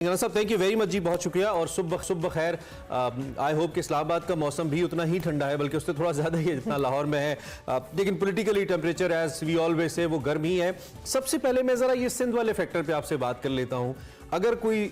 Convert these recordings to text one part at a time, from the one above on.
साहब thank you very much जी, बहुत शुक्रिया। और सुबह सुबह खैर, आई होप कि इस्लामाबाद का मौसम भी उतना ही ठंडा है, बल्कि उससे थोड़ा ज़्यादा ही है जितना लाहौर में है। लेकिन politically temperature as we always से वो गर्म ही है। सबसे पहले मैं ज़रा ये सिंध वाले फैक्टर पे आपसे बात कर लेता हूँ। अगर कोई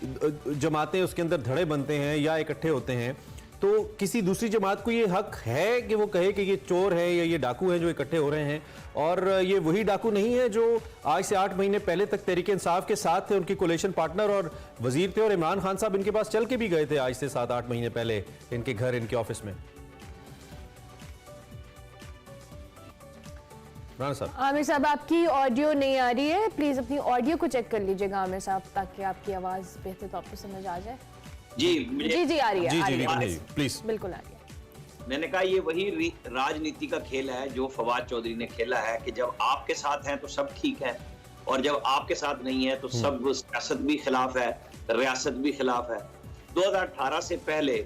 जमातें उसके अंदर धड़े बनते हैं या इकट्ठे होते हैं, तो किसी दूसरी जमात को ये हक है कि वो कहे कि ये चोर है या ये डाकू हैं जो इकट्ठे हो रहे हैं, और ये वही डाकू नहीं है जो आज से 8 महीने पहले तक तहरीक इंसाफ के साथ थे, उनकी कोलेशन पार्टनर और वजीर थे, और इमरान खान साहब इनके पास चल के भी गए थे आज से 7-8 महीने पहले इनके घर, इनके ऑफिस में। आमिर साहब, आपकी ऑडियो नहीं आ रही है, प्लीज अपनी ऑडियो को चेक कर लीजिएगा आमिर साहब, ताकि आपकी आवाज बेहतर तौर पर समझ आ जाए। जी जी आ रही है, प्लीज। बिल्कुल आ रही है। मैंने कहा ये वही राजनीति का खेल है जो फवाद चौधरी ने खेला है कि जब आपके साथ हैं तो सब ठीक है, और जब आपके साथ नहीं है तो सब सियासत भी खिलाफ है, रियासत भी खिलाफ है। 2018 से पहले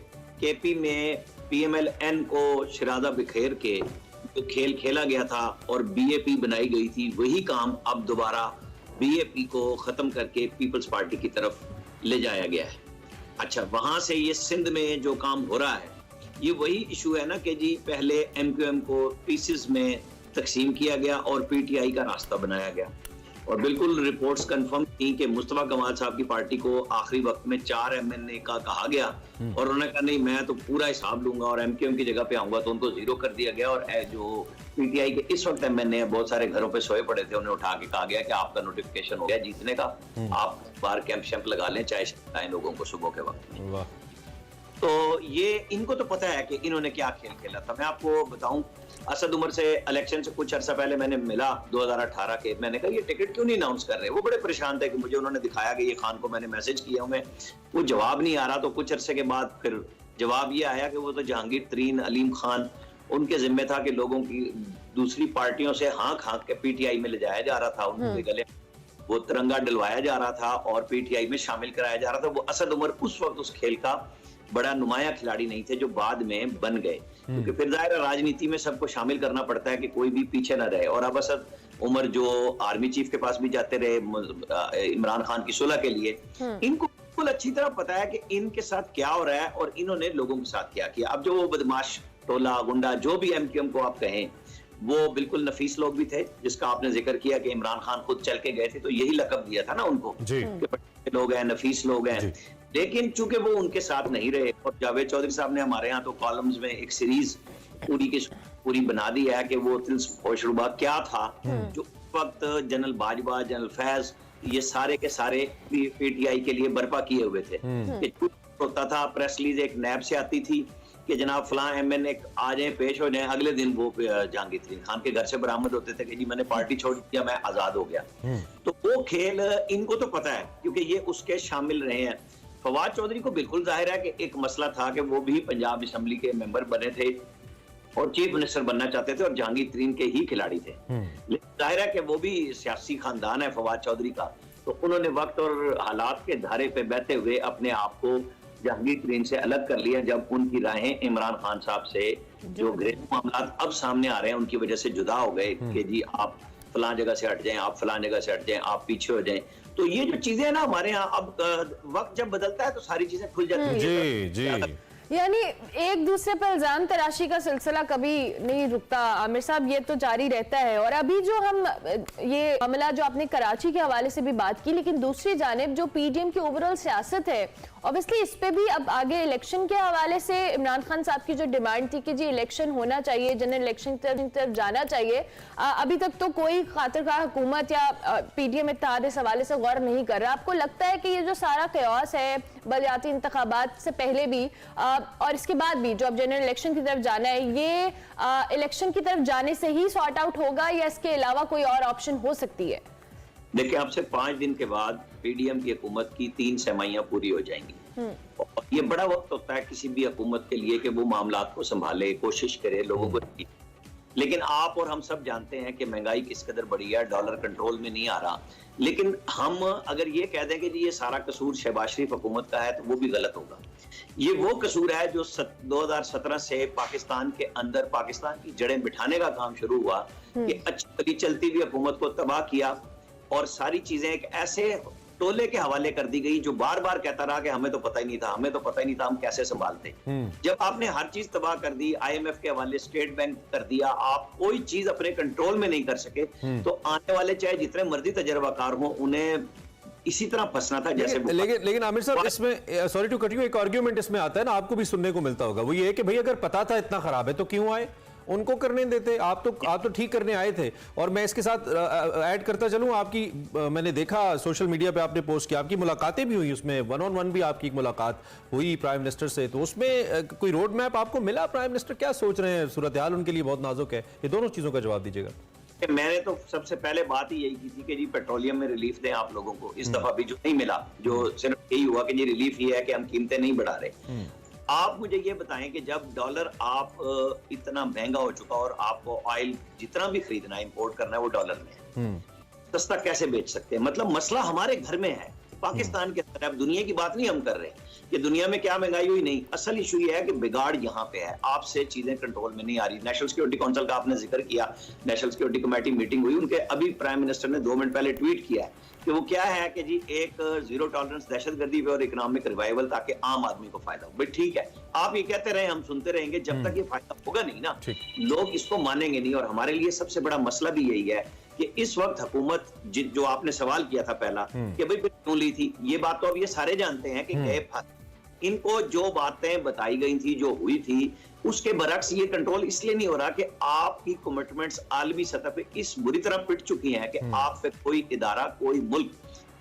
केपी में PMLN को शरादा बिखेर के जो खेल खेला गया था और BAP बनाई गई थी, वही काम अब दोबारा BAP को खत्म करके पीपल्स पार्टी की तरफ ले जाया गया है। अच्छा, वहां से ये सिंध में जो काम हो रहा है, ये वही इशू है ना कि जी पहले MQM को पीसेस में तकसीम किया गया और PTI का रास्ता बनाया गया, और बिल्कुल रिपोर्ट्स कंफर्म थी कि मुस्तफा कमाल साहब की पार्टी को आखिरी वक्त में 4 MNA का कहा गया, और उन्होंने कहा नहीं मैं तो पूरा हिसाब लूंगा और MQM की जगह पे आऊंगा, तो उनको 0 कर दिया गया। और जो PTI के इस वक्त MNA बहुत सारे घरों पे सोए पड़े थे, उन्हें उठा के कहा गया कि आपका नोटिफिकेशन हो गया जीतने का, आप बाहर कैंप शैंप लगा लें, चाय आए लोगों को सुबह के वक्त में। तो ये इनको तो पता है कि इन्होंने क्या खेल खेला था। मैं आपको बताऊं, असद उमर से इलेक्शन से कुछ अर्सा पहले मैंने मिला 2018 के, मैंने कहा ये टिकट क्यों नहीं अनाउंस कर रहे। वो बड़े परेशान थे कि मुझे उन्होंने दिखाया कि ये खान को मैंने मैसेज किया हूं, वो जवाब नहीं आ रहा। तो कुछ अरसे के बाद फिर जवाब ये आया कि वो तो जहांगीर तरीन अलीम खान, उनके जिम्मे था कि लोगों की दूसरी पार्टियों से हाँक के PTI में ले जाया जा रहा था, उनके गले वो तिरंगा डलवाया जा रहा था और PTI में शामिल कराया जा रहा था। वो असद उमर उस वक्त उस खेल का बड़ा नुमाया खिलाड़ी नहीं थे जो बाद में बन गए, क्योंकि फिर जाहिर राजनीति में सबको शामिल करना पड़ता है कि कोई भी पीछे ना रहे। और अब असद उमर जो आर्मी चीफ के पास भी जाते रहे इमरान खान की सुलह के लिए, इनको बिल्कुल अच्छी तरह पता है कि इनके साथ क्या हो रहा है और इन्होंने लोगों के साथ क्या किया। अब जो वो बदमाश टोला गुंडा जो भी MQM को आप कहें, वो बिल्कुल नफीस लोग भी थे, जिसका आपने जिक्र किया कि इमरान खान खुद चल के गए थे, तो यही लकब दिया था ना उनको कि लोग हैं, नफीस लोग हैं। लेकिन चूंकि वो उनके साथ नहीं रहे, और जावेद चौधरी साहब ने हमारे यहाँ तो कॉलम्स में एक सीरीज पूरी बना दी है कि वो होशरुबा क्या था जो वक्त जनरल बाजवा, जनरल फैज, ये सारे के सारे PTI के लिए बर्पा किए हुए थे। होता था प्रेस रिलीज एक नैब से आती थी कि जनाब फलां MNA आ जाए, पेश हो जाए, अगले दिन वो जहांगीर तरीन खान के घर से बरामद होते थे कि जी मैंने पार्टी छोड़ दिया, मैं आजाद हो गया। तो वो खेल इनको तो पता है क्योंकि ये उसके शामिल रहे हैं। फवाद चौधरी को बिल्कुल जाहिर है कि एक मसला था कि वो भी पंजाब असेंबली के मेंबर बने थे और चीफ मिनिस्टर बनना चाहते थे और जहांगीर तरीन के ही खिलाड़ी थे। जाहिर है कि वो भी सियासी खानदान है फवाद चौधरी का, तो उन्होंने वक्त और हालात के धारे पे बहते हुए अपने आप को जहांगीर तरीन से अलग कर लिया, जब उनकी राहें इमरान खान साहब से जो घरेलू मामला अब सामने आ रहे हैं उनकी वजह से जुदा हो गए कि जी आप फलां जगह से हट जाएं, आप फलां जगह से हट जाएं, आप पीछे हो जाएं। तो ये जो चीजें ना हमारे यहाँ अब वक्त जब बदलता है तो सारी चीजें खुल जाती हैं। जी यानी एक दूसरे पर इल्जाम तराशी का सिलसिला कभी नहीं रुकता आमिर साहब, ये तो जारी रहता है। और अभी जो हम ये मामला जो आपने कराची के हवाले से भी बात की, लेकिन दूसरी जानिब जो PDM की ओवरऑल सियासत है, ऑब्वियसली इस पे भी अब आगे इलेक्शन के हवाले से इमरान खान साहब की जो डिमांड थी कि जी इलेक्शन होना चाहिए, जनरल इलेक्शन की तरफ जाना चाहिए, अभी तक तो कोई खातिरखवाह हुकूमत या PDM इत्तेहाद इस हवाले से गौर नहीं कर रहा। आपको लगता है कि ये जो सारा कयास है बलदियाती इंतखाबात से पहले भी और इसके बाद भी जो अब जनरल इलेक्शन की तरफ जाना है, ये इलेक्शन की तरफ जाने से ही सॉर्ट आउट होगा या इसके अलावा कोई और ऑप्शन हो सकती है? देखिए, अब से 5 दिन के बाद PDM की हुकूमत की 3 सहमाइयां पूरी हो जाएंगी, और ये बड़ा वक्त होता है किसी भी हुकूमत के लिए कि वो मामला को संभाले, कोशिश करे, लोगों को। लेकिन आप और हम सब जानते हैं कि महंगाई किस कदर बढ़ी है, डॉलर कंट्रोल में नहीं आ रहा। लेकिन हम अगर ये कह दें कि जी ये सारा कसूर शहबाज शरीफ हुकूमत का है, तो वो भी गलत होगा। ये वो कसूर है जो 2017 से पाकिस्तान के अंदर पाकिस्तान की जड़ें बिठाने का काम शुरू हुआ, कि अच्छी चलती हुई हुकूमत को तबाह किया और सारी चीजें एक ऐसे तोले के हवाले कर दी गई, जो बार बार कहता रहा कि हमें तो पता ही नहीं था, हमें तो पता ही नहीं था, हम कैसे संभालते। जब आपने हर चीज तबाह कर दी, IMF के हवाले स्टेट बैंक कर दिया, आप कोई चीज अपने कंट्रोल में नहीं कर सके, तो आने वाले चाहे जितने मर्जी तजर्बाकार हो, उन्हें इसी तरह फंसना था जैसे। लेकिन आमिर साहब, इसमें सॉरी टू कट यू, एक आर्ग्यूमेंट इसमें आता है ना, आपको भी सुनने को मिलता होगा, वो ये है कि भाई अगर पता था इतना खराब है तो क्यों आए, उनको करने देते, आप तो ठीक करने आए थे। और मैं इसके साथ ऐड करता चलूं, आपकी मैंने देखा सोशल मीडिया पे आपने पोस्ट किया, आपकी मुलाकातें भी हुई, उसमें 1-on-1 भी आपकी एक मुलाकात हुई प्राइम मिनिस्टर से, तो उसमें कोई रोड मैप आपको मिला? प्राइम मिनिस्टर क्या सोच रहे हैं? सूरत हाल उनके लिए बहुत नाजुक है, ये दोनों चीजों का जवाब दीजिएगा। मैंने तो सबसे पहले बात ही यही की थी कि जी पेट्रोलियम में रिलीफ दें आप लोगों को। इस दफा भी जो नहीं मिला, जो सिर्फ यही हुआ कि जी रिलीफ ही है कि हम कीमतें नहीं बढ़ा रहे। आप मुझे ये बताएं कि जब डॉलर आप इतना महंगा हो चुका और आपको ऑयल जितना भी खरीदना है, इंपोर्ट करना है, वो डॉलर में है, सस्ता कैसे बेच सकते हैं? मतलब मसला हमारे घर में है, पाकिस्तान के अंदर। अब दुनिया की बात नहीं हम कर रहे कि दुनिया में क्या महंगाई हुई, नहीं, असल इशू ये है कि बिगाड़ यहाँ पे है, आपसे चीजें कंट्रोल में नहीं आ रही। नेशनल सिक्योरिटी काउंसिल का आपने जिक्र किया, नेशनल सिक्योरिटी कमेटी मीटिंग हुई, उनके अभी प्राइम मिनिस्टर ने 2 मिनट पहले ट्वीट किया है कि वो क्या है कि जी एक जीरो टॉलरेंस दहशतगर्दी पे और इकोनॉमिक रिवाइवल, ताकि आम आदमी को फायदा हो। भाई ठीक है, आप ये कहते रहे, हम सुनते रहेंगे, जब तक ये फायदा होगा नहीं ना, लोग इसको मानेंगे नहीं। और हमारे लिए सबसे बड़ा मसला भी यही है कि इस वक्त हुकूमत, जो आपने सवाल किया था पहला कि भाई क्यों ली थी, ये बात तो अब ये सारे जानते हैं कि इनको जो बातें बताई गई थी, जो हुई थी, उसके बरक्स ये कंट्रोल इसलिए नहीं हो रहा कि आपकी कमिटमेंट्स आलमी सतह पे इस बुरी तरह पिट चुकी हैं कि आप पे कोई इदारा, कोई मुल्क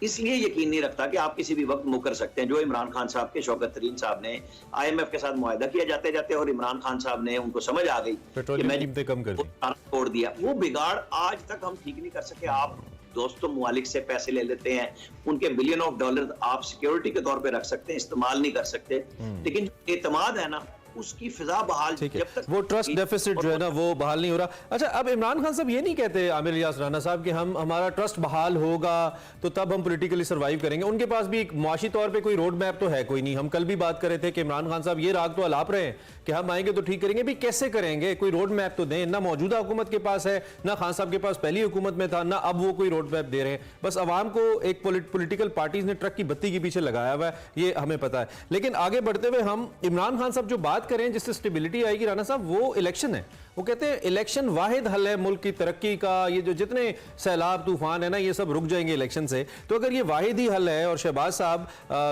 इसलिए यकीन नहीं रखता कि आप किसी भी वक्त मुकर सकते हैं। जो इमरान खान साहब के, शौकत तरीन साहब ने IMF के साथ मुआहदा किया जाते जाते, और इमरान खान साहब ने, उनको समझ आ गई कि मैं कम कर दी, तोड़ दिया, वो बिगाड़ आज तक हम ठीक नहीं कर सके। आप दोस्तों मुआलिक से पैसे ले लेते हैं, उनके बिलियन ऑफ डॉलर आप सिक्योरिटी के तौर पे रख सकते हैं, इस्तेमाल नहीं कर सकते, लेकिन जो एतमाद है ना, उसकी फिजा बहाल, जब तक वो ट्रस्ट डेफिसिट जो है ना वो बहाल नहीं हो रहा। अच्छा, अब इमरान खान साहब ये नहीं कहते, आमिर इलियास राना साहब, कि हमारा ट्रस्ट बहाल होगा तो तब हम पॉलिटिकली सर्वाइव करेंगे। उनके पास भी एक मुआशी तौर पे कोई रोड मैप तो है कोई नहीं। हम कल भी बात कर रहे थे कि इमरान खान साहब ये राग तो अलाप रहे हैं कि हम आएंगे तो ठीक करेंगे, भी कैसे करेंगे, कोई रोड मैप तो दें। ना मौजूदा हुकूमत के पास है, ना खान साहब के पास पहली हुकूमत में था, ना अब वो कोई रोड मैप दे रहे हैं। बस अवाम को एक पॉलिटिकल पार्टीज ने ट्रक की बत्ती के पीछे लगाया हुआ है, ये हमें पता है। लेकिन आगे बढ़ते हुए हम इमरान खान साहब जो बात करें जिससे स्टेबिलिटी आएगी, राना साहब, वो इलेक्शन है। वो कहते हैं इलेक्शन वाहिद हल है मुल्क की तरक्की का, ये जो जितने सैलाब तूफान है ना, ये सब रुक जाएंगे इलेक्शन से। तो अगर ये वाहिद ही हल है, और शहबाज साहब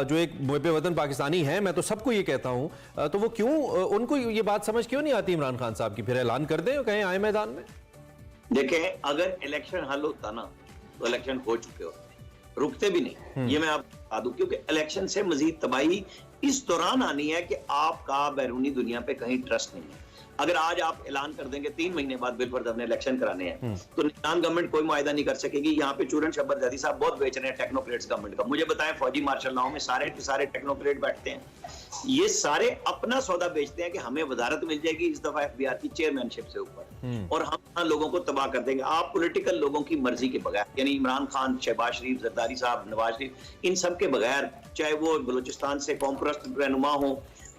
जो एक मुहब्बे वतन पाकिस्तानी हैं, मैं तो सबको ये कहता हूं, तो वो क्यों, उनको ये बात समझ क्यों नहीं आती इमरान खान साहब की? फिर ऐलान कर दें, कहें आए मैदान में। देखें, अगर इलेक्शन हल होता ना तो इलेक्शन हो चुके होते, रुकते भी नहीं, ये मैं आपको बता दूं, क्योंकि इलेक्शन से मजीद तबाही इस दौरान आनी है कि आपका बैरूनी दुनिया पे कहीं ट्रस्ट नहीं है। अगर आज आप ऐलान कर देंगे 3 महीने बाद बिलफर्ज हमने इलेक्शन कराने हैं, तो निजाम गवर्नमेंट कोई मुआयदा नहीं कर सकेगी। यहाँ पे चूरन शब्बर जदी साहब बहुत बेच रहे हैं टेक्नोक्रेट्स गवर्नमेंट का। मुझे बताएं, फौजी मार्शल लॉ में सारे के सारे टेक्नोक्रेट बैठते हैं, ये सारे अपना सौदा बेचते हैं कि हमें वजारत मिल जाएगी इस दफा FBR की चेयरमैनशिप से ऊपर, और हम लोगों को तबाह कर देंगे। आप पॉलिटिकल लोगों की मर्जी के बगैर, यानी इमरान खान, शहबाज शरीफ, जरदारी साहब, नवाज शरीफ, इन सब के बगैर, चाहे वो बलूचिस्तान से कौमपरस्त रहनुमा हो,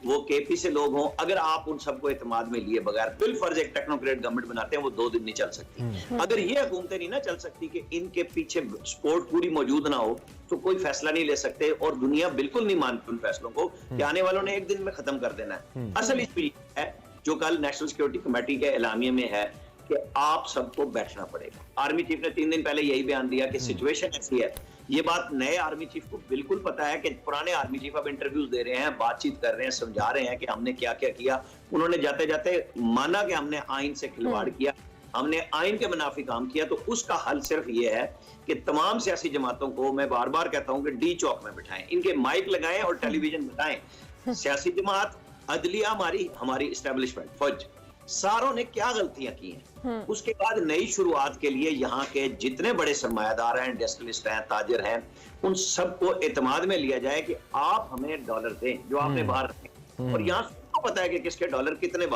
वो KP से लोग हों, अगर आप उन सबको एतमाद में लिए बगैर बिलफर्ज एक टेक्नोक्रेट गवर्नमेंट बनाते हैं, वो 2 दिन नहीं चल सकती। अगर ये हुकूमतें नहीं ना चल सकती कि इनके पीछे सपोर्ट पूरी मौजूद ना हो, तो कोई फैसला नहीं ले सकते, और दुनिया बिल्कुल नहीं मानती उन फैसलों को कि आने वालों ने 1 दिन में खत्म कर देना है। असल इशू ये है जो कल नेशनल सिक्योरिटी कमेटी के एलामिया में है कि आप सबको बैठना पड़ेगा। आर्मी चीफ ने 3 दिन पहले यही बयान दिया कि सिचुएशन ऐसी है। ये बात नए आर्मी चीफ को बिल्कुल पता है कि पुराने आर्मी चीफ अब इंटरव्यूज दे रहे हैं, बातचीत कर रहे हैं, समझा रहे हैं कि हमने क्या क्या किया। उन्होंने जाते जाते माना कि हमने आइन से खिलवाड़ किया, हमने आइन के मुनाफी काम किया। तो उसका हल सिर्फ ये है कि तमाम सियासी जमातों को, मैं बार बार कहता हूं कि डी चौक में बिठाएं, इनके माइक लगाएं और टेलीविजन बताएं। सियासी जमात, अदलिया, हमारी इस्टेब्लिशमेंट, फौज, सारों ने क्या गलतियां की हैं। उसके बाद नई शुरुआत के लिए यहाँ के जितने बड़े सरमायादार हैं, इंडस्ट्रियलिस्ट हैं, ताजिर हैं, उन सबको एतमाद में लिया जाए कि आप हमें डॉलर दें जो आपने बाहर रखे, और यहाँ सबको पता है कि किसके डॉलर कितने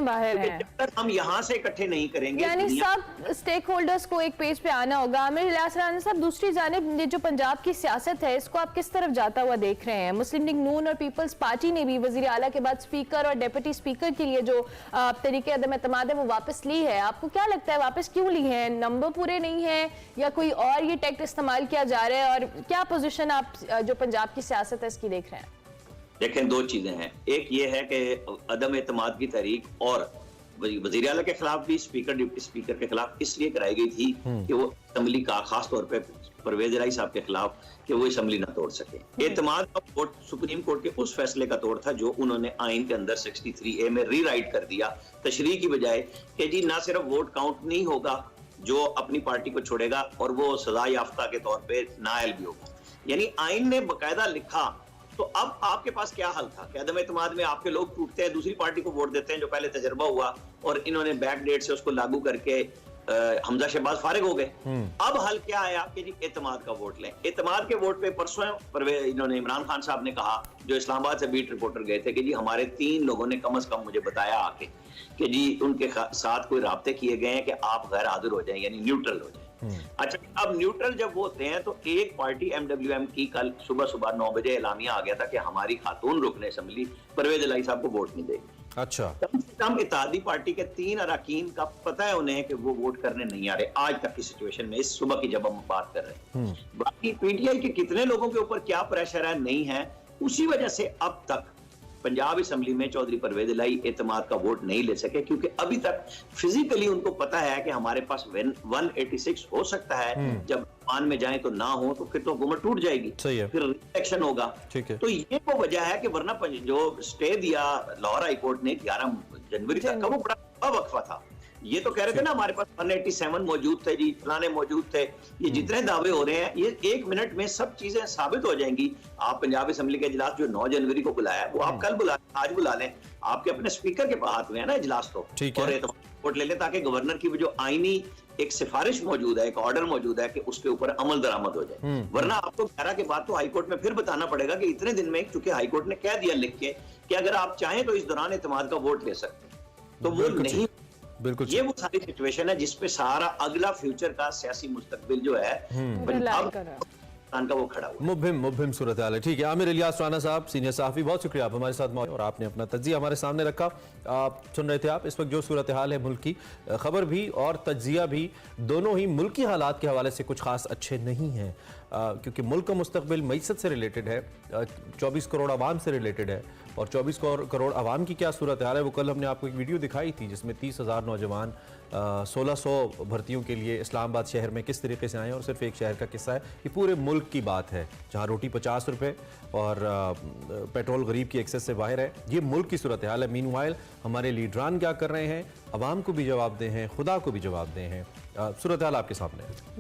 बाहर हैं। जब तक हम यहाँ से इकट्ठे नहीं करेंगे, यानी सब स्टेक होल्डर्स को एक पेज पे आना होगा। आमिर इलियास राना साहब, दूसरी जानिब ये जो पंजाब की सियासत है, इसको आप किस तरफ जाता हुआ देख रहे हैं? मुस्लिम लीग नून और पीपल्स पार्टी ने भी वजीर आला के बाद स्पीकर और डेप्यूटी स्पीकर के लिए जो तरीके अदम एतमाद है वो वापस ली है। आपको क्या लगता है वापस क्यों ली है? नंबर पूरे नहीं है या कोई और ये टेक्ट इस्तेमाल किया जा रहा है? और क्या पोजीशन आप जो पंजाब की सियासत है इसकी देख रहे हैं? देखें, दो चीजें हैं। एक ये है कि अदम एतमाद की तहरीक और वजीर आला के खिलाफ भी, स्पीकर डिप्टी स्पीकर के खिलाफ इसलिए कराई गई थी कि वो असम्बली का, खास तौर पे परवेज इलाही साहब के खिलाफ, कि वो असम्बली ना तोड़ सके। एतमाद का वोट सुप्रीम कोर्ट के उस फैसले का तोड़ था जो उन्होंने आइन के अंदर 63A में रीराइट कर दिया, तशरीह की बजाय, कि जी ना सिर्फ वोट काउंट नहीं होगा जो अपनी पार्टी को छोड़ेगा और वो सजा याफ्ता के तौर पे नाअहल भी होगा। यानी आइन ने बकायदा लिखा। तो अब आपके पास क्या हल था कि अदम एतमाद में आपके लोग टूटते हैं, दूसरी पार्टी को वोट देते हैं जो पहले तजर्बा हुआ, और इन्होंने बैक डेट से उसको लागू करके हमजा शहबाज फारिग हो गए। अब हल क्या आया कि जी एतमाद का वोट लें। एतमाद के वोट पे परसों इन्होंने इमरान खान साहब ने कहा, जो इस्लामाबाद से बीट रिपोर्टर गए थे, कि जी हमारे 3 लोगों ने कम से कम मुझे बताया आके कि जी उनके साथ कोई राब्ते किए गए हैं कि आप गैर हाजिर हो जाएं, यानी न्यूट्रल हो जाएं। अच्छा, अब न्यूट्रल जब वो होते हैं तो एक पार्टी MWM की कल सुबह 9 बजे एलामिया आ गया था कि हमारी खातून रुकने असेंबली परवेज इलाही साहब को वोट नहीं देगी। अच्छा, कम से कम इत्तेहादी पार्टी के 3 अरकान का पता है उन्हें कि वो वोट करने नहीं आ रहे आज तक की सिचुएशन में, इस सुबह की जब हम बात कर रहे हैं। बाकी PTI के कितने लोगों के ऊपर क्या प्रेशर है, नहीं है, उसी वजह से अब तक पंजाब असेंबली में चौधरी परवेज इलाही एतमाद का वोट नहीं ले सके, क्योंकि अभी तक फिजिकली उनको पता है कि हमारे पास 186 हो सकता है। जब मान में जाए तो ना हो तो फिर तो हुकूमत टूट जाएगी, फिर इलेक्शन होगा। तो ये वो वजह है कि वरना जो स्टे दिया लाहौर हाई कोर्ट ने 11 जनवरी तक का, वो बड़ा वक्फा था। ये तो कह रहे थे ना हमारे पास 187 मौजूद थे जी, फलाने मौजूद थे। ये जितने दावे हो रहे हैं, ये 1 मिनट में सब चीजें साबित हो जाएंगी। आप पंजाब असेंबली का इजलास जो 9 जनवरी को बुलाया, वो आप कल बुला, आज बुला लें। आपके अपने स्पीकर के हाथ में है ना इजलास, तो और वोट ले लें ताकि गवर्नर की जो आईनी एक सिफारिश मौजूद है, एक ऑर्डर मौजूद है कि उसके ऊपर अमल दरामद हो जाए। वरना आपको 11 के बाद तो हाईकोर्ट में फिर बताना पड़ेगा कि इतने दिन में, क्योंकि हाईकोर्ट ने कह दिया लिख के कि अगर आप चाहें तो इस दौरान एतमाद का वोट ले सकते हैं, तो वो नहीं। बिल्कुल, ये वो सारी सिचुएशन है जिसपे सारा अगला फ्यूचर का सियासी मुस्तकबिल जो है पंजाब का वो खड़ा हुआ। मुबहिम सूरत हाल है। ठीक है, आमिर इलियास राना साहब, सीनियर सहाफ़ी, बहुत शुक्रिया आप हमारे साथ मौजूद और आपने अपना तज्जिया हमारे सामने रखा। आप सुन रहे थे आप इस वक्त जो सूरत हाल है मुल्क की, खबर भी और तज्जिया भी दोनों ही मुल्की हालात के हवाले से कुछ खास अच्छे नहीं हैं, क्योंकि मुल्क का मुस्तकबिल मईसत से रिलेटेड है, 24 करोड़ आवाम से रिलेटेड है। और 24 करोड़ आवाम की क्या सूरत हाल है, वो कल हमने आपको एक वीडियो दिखाई थी जिसमें 30,000 नौजवान 1600 भर्तियों के लिए इस्लामाबाद शहर में किस तरीके से आए, और सिर्फ एक शहर का किस्सा है। ये पूरे मुल्क की बात है जहाँ रोटी 50 रुपये और पेट्रोल गरीब की एक्सेस से बाहर है। ये मुल्क की सूरत हाल है। मीनवाइल हमारे लीडरान क्या कर रहे हैं, अवाम को भी जवाब दे हैं, खुदा को भी जवाब दे हैं। सूरत हाल आपके सामने है।